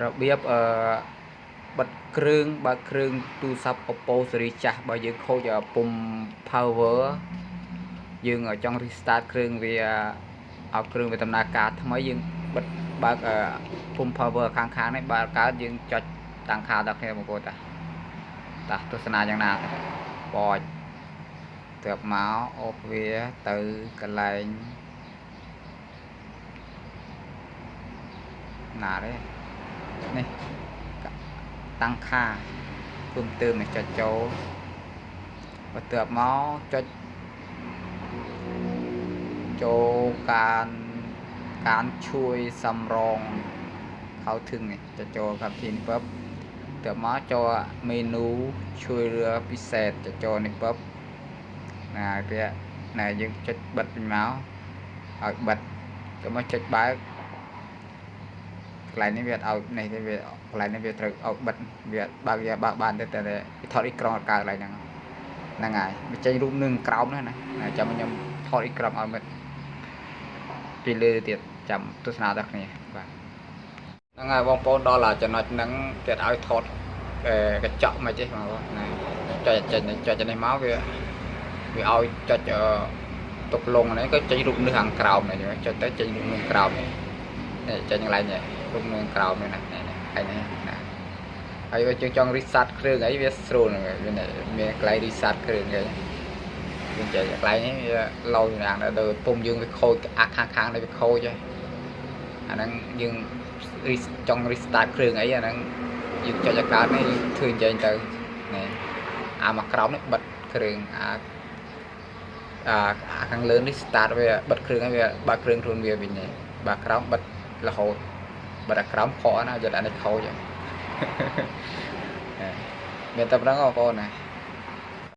របៀបបិទគ្រឿងបើកគ្រឿងទូរស័ព្ទ Oppo series ចាស់បើយើងខូចពុម្ព power យើងចង់ restart គ្រឿងវាឲ្យគ្រឿងវាដំណើរការថ្មីយើងបិទបើកពុម្ព power ខាងនេះបើកើតយើងចុចតាំងខាដល់គ្នាបងប្អូនតាទស្សនាយ៉ាងណាបោចទៅមកអូសវាទៅកន្លែងណាទេនេះតាំងខាពុំទើមនេះចុចចូលបន្ទាប់មកចុចចូលការជួយសម្រងខោធឹងនេះចុចចូលកម្មវិធីនេះពឹបទៅមកចូលមេនូជួយរើពិសេសចុចចូលនេះពឹបណាវាណែយើងចុចបិទវិញមកឲ្យបិទទៅមកចុចបើកកន្លែងនេះវាឲ្យនេះទេវាកន្លែងនេះវាត្រូវឲ្យបិទវាបើកវាបើកបានតែថតអ៊ីក្រង់ឲ្យកើតកន្លែងហ្នឹងហើយវាចេញរូបនឹងក្រោមហ្នឹងណាចាំខ្ញុំថតអ៊ីក្រង់ឲ្យមិត្តពីលើទៀតចាំទស្សនាដល់គ្នាបាទហ្នឹងហើយបងប្អូនដល់ចំណុចហ្នឹងទៀតឲ្យថតកញ្ចក់មិនទេបងប្អូនណាចុចនេះមកវាឲ្យចុចទុកលងនេះក៏ចេញរូបនៅខាងក្រោមនេះចុចទៅចេញរូបនៅក្រោមនេះចេញកន្លែងនេះរូបនៅក្រោមនេះណាហើយនេះណាហើយវាយើងចង់ reset គ្រឿងអីវាស្រួលមានកន្លែង reset គ្រឿងហ្នឹងយើងចេញកន្លែងនេះវាលោយ៉ាងដល់ពុំយើងវាខូចខាងនេះវាខូចហើយអាហ្នឹងយើងចង់ restart គ្រឿងអីអាហ្នឹងយើងចុចឲ្យកើតនេះធ្វើអញ្ចឹងទៅនេះអាមកក្រោមនេះបិទគ្រឿងខាងលើនេះ start វាបិទគ្រឿងហើយវាបើកគ្រឿងខ្លួនវាវិញនេះបើក្រោមបិទរហូតបិទអាក្រោមខកណាយកអានេះខូចហើយមានតែប៉ុណ្្នឹងបងប្អូនណា